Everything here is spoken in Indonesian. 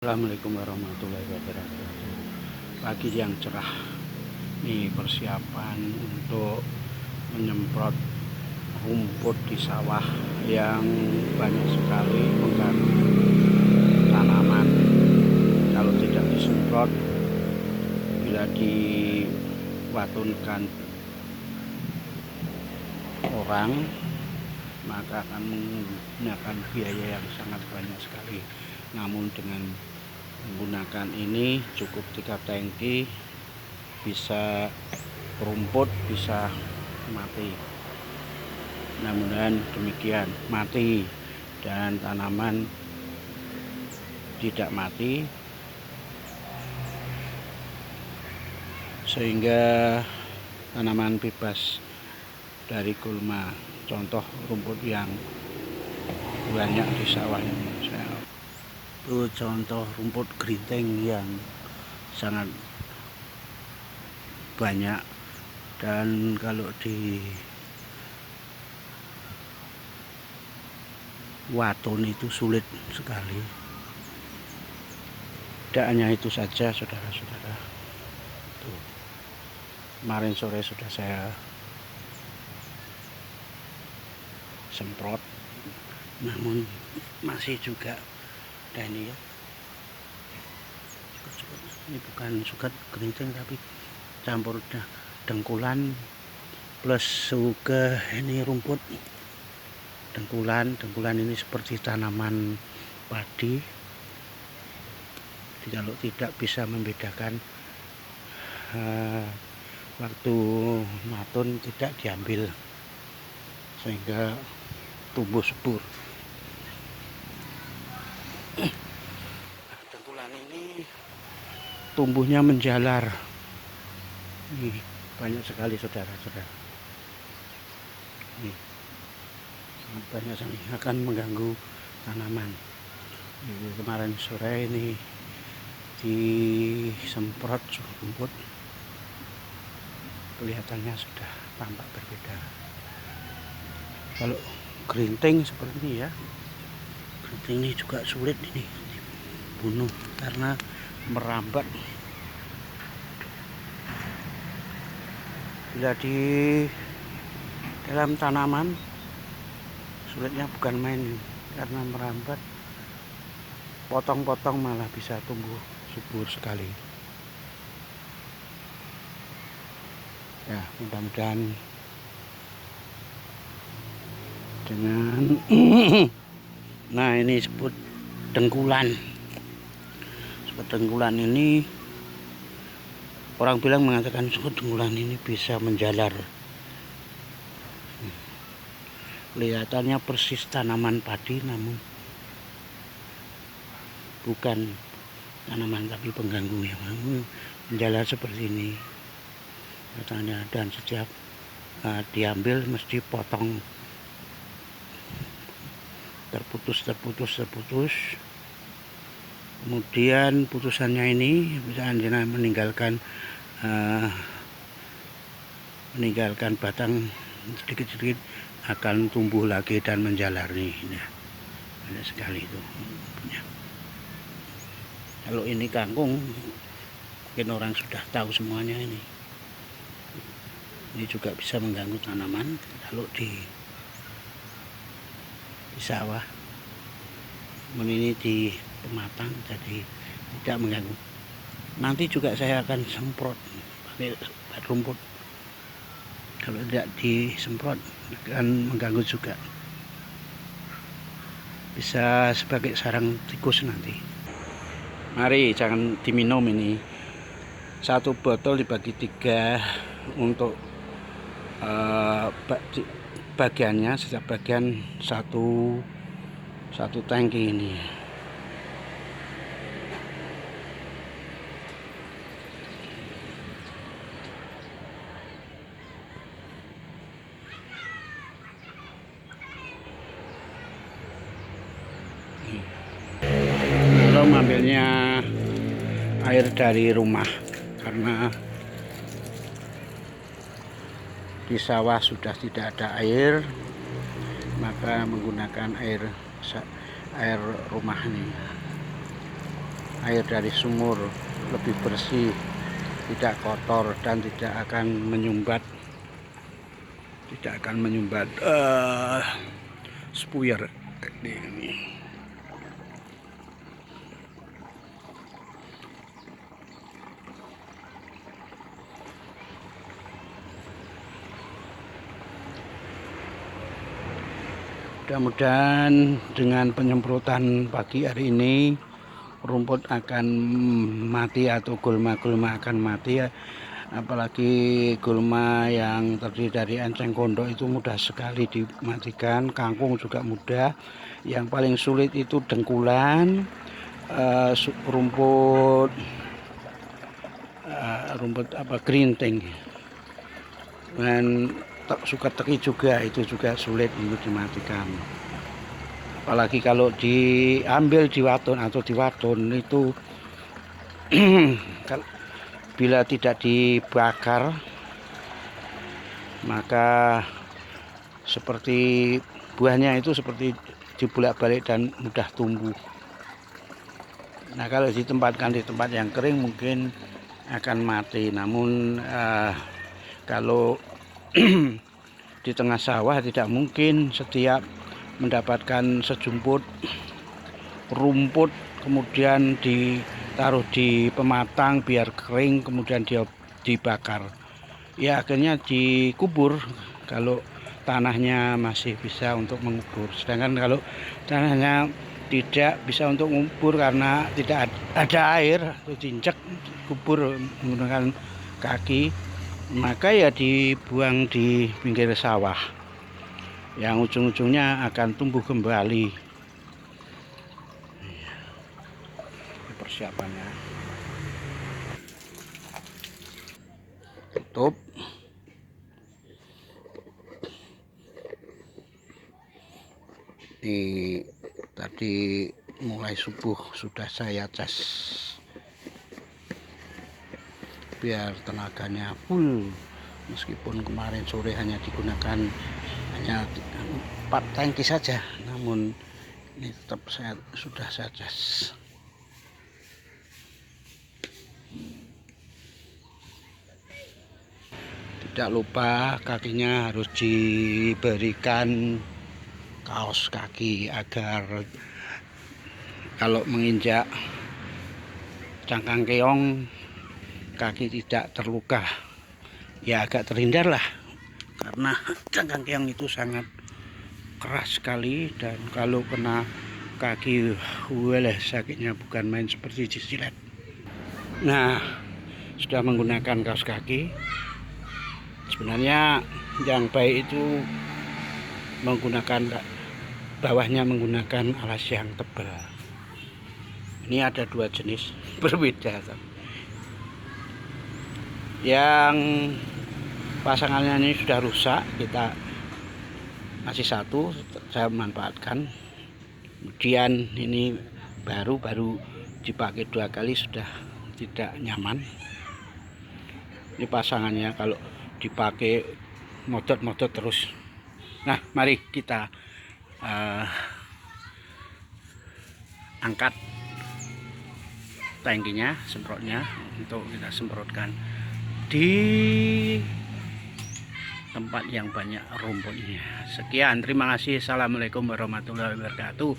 Assalamualaikum warahmatullahi wabarakatuh. Pagi yang cerah. Ini persiapan untuk menyemprot rumput di sawah yang banyak sekali mengganggu tanaman. Kalau tidak disemprot, bila diwatunkan orang, maka akan menggunakan biaya yang sangat banyak sekali. Namun dengan menggunakan ini cukup 3 tangki, bisa rumput bisa mati. Mudah-mudahan demikian, mati dan tanaman tidak mati, sehingga tanaman bebas dari gulma. Contoh rumput yang banyak di sawah ini. Itu contoh rumput gerinting yang sangat banyak, dan kalau di waton itu sulit sekali. Tidak hanya itu saja, saudara-saudara. Tuh, kemarin sore sudah saya semprot, namun masih juga ada ini ya. Ini bukan suket gerinting tapi campur dengkulan plus juga ini rumput dengkulan ini seperti tanaman padi. Kalau tidak bisa membedakan waktu matun tidak diambil, sehingga tumbuh subur. Dengkulan ini tumbuhnya menjalar. Nih, banyak sekali saudara-saudara. Nih, sangat banyak sekali, akan mengganggu tanaman. Kemarin sore ini disemprot rumput, kelihatannya sudah tampak berbeda. Kalau gerinting seperti ini ya, gerinting ini juga sulit ini dibunuh karena merambat. Bila di dalam tanaman sulitnya bukan main, karena merambat, potong-potong malah bisa tumbuh subur sekali. Ya, mudah-mudahan dengan nah ini sebut dengkulan. Dengkulan ini orang bilang mengatakan dengkulan ini bisa menjalar. Kelihatannya persis tanaman padi, namun bukan tanaman tapi pengganggu yang menjalar seperti ini katanya. Dan setiap diambil mesti potong terputus. Kemudian putusannya ini bisa meninggalkan batang sedikit-sedikit, akan tumbuh lagi dan menjalar nih. Ya, banyak sekali itu. Ya. Kalau ini kangkung, mungkin orang sudah tahu semuanya ini. Ini juga bisa mengganggu tanaman kalau di sawah. Ini di pematang, jadi tidak mengganggu. Nanti juga saya akan semprot pakai rumput. Kalau tidak disemprot akan mengganggu juga, bisa sebagai sarang tikus nanti. Mari, jangan diminum ini. 1 botol dibagi 3 untuk bagiannya, setiap bagian satu tangki ini. Kalau mengambilnya air dari rumah, karena di sawah sudah tidak ada air, maka menggunakan air rumah ini. air dari sumur lebih bersih, tidak kotor dan tidak akan menyumbat spuyer ini. Mudah-mudahan dengan penyemprotan pagi hari ini rumput akan mati atau gulma-gulma akan mati ya. Apalagi gulma yang terdiri dari enceng gondok itu mudah sekali dimatikan, kangkung juga mudah. Yang paling sulit itu dengkulan, rumput gerinting, dan suka teki juga, itu juga sulit untuk dimatikan. Apalagi kalau diambil di waton atau di wadon itu bila tidak dibakar maka seperti buahnya itu seperti dibolak-balik dan mudah tumbuh. Nah, kalau ditempatkan di tempat yang kering mungkin akan mati. Namun kalau di tengah sawah tidak mungkin setiap mendapatkan sejumput rumput kemudian ditaruh di pematang biar kering kemudian dia dibakar. Ya akhirnya dikubur kalau tanahnya masih bisa untuk mengubur. Sedangkan kalau tanahnya tidak bisa untuk mengubur karena tidak ada air, atau diinjak kubur menggunakan kaki, maka ya dibuang di pinggir sawah yang ujung-ujungnya akan tumbuh kembali. Persiapannya tutup. Ini tadi mulai subuh sudah saya cas biar tenaganya full, meskipun kemarin sore hanya digunakan hanya 4 tangki saja, namun ini tetap sudah saya cas. Tidak lupa kakinya harus diberikan kaos kaki agar kalau menginjak cangkang keong kaki tidak terluka, ya agak terhindar lah, karena cangkang keong itu sangat keras sekali dan kalau kena kaki walah sakitnya bukan main seperti disilet. Nah, sudah menggunakan kaos kaki. Sebenarnya yang baik itu menggunakan bawahnya menggunakan alas yang tebal. Ini ada 2 jenis berbeda. Yang pasangannya ini sudah rusak, kita masih 1 saya manfaatkan. Kemudian ini baru dipakai 2 kali sudah tidak nyaman. Ini pasangannya kalau dipakai modot-modot terus. Nah, mari kita angkat tangkinya, semprotnya untuk kita semprotkan di tempat yang banyak rumputnya. Sekian, terima kasih. Assalamualaikum warahmatullahi wabarakatuh.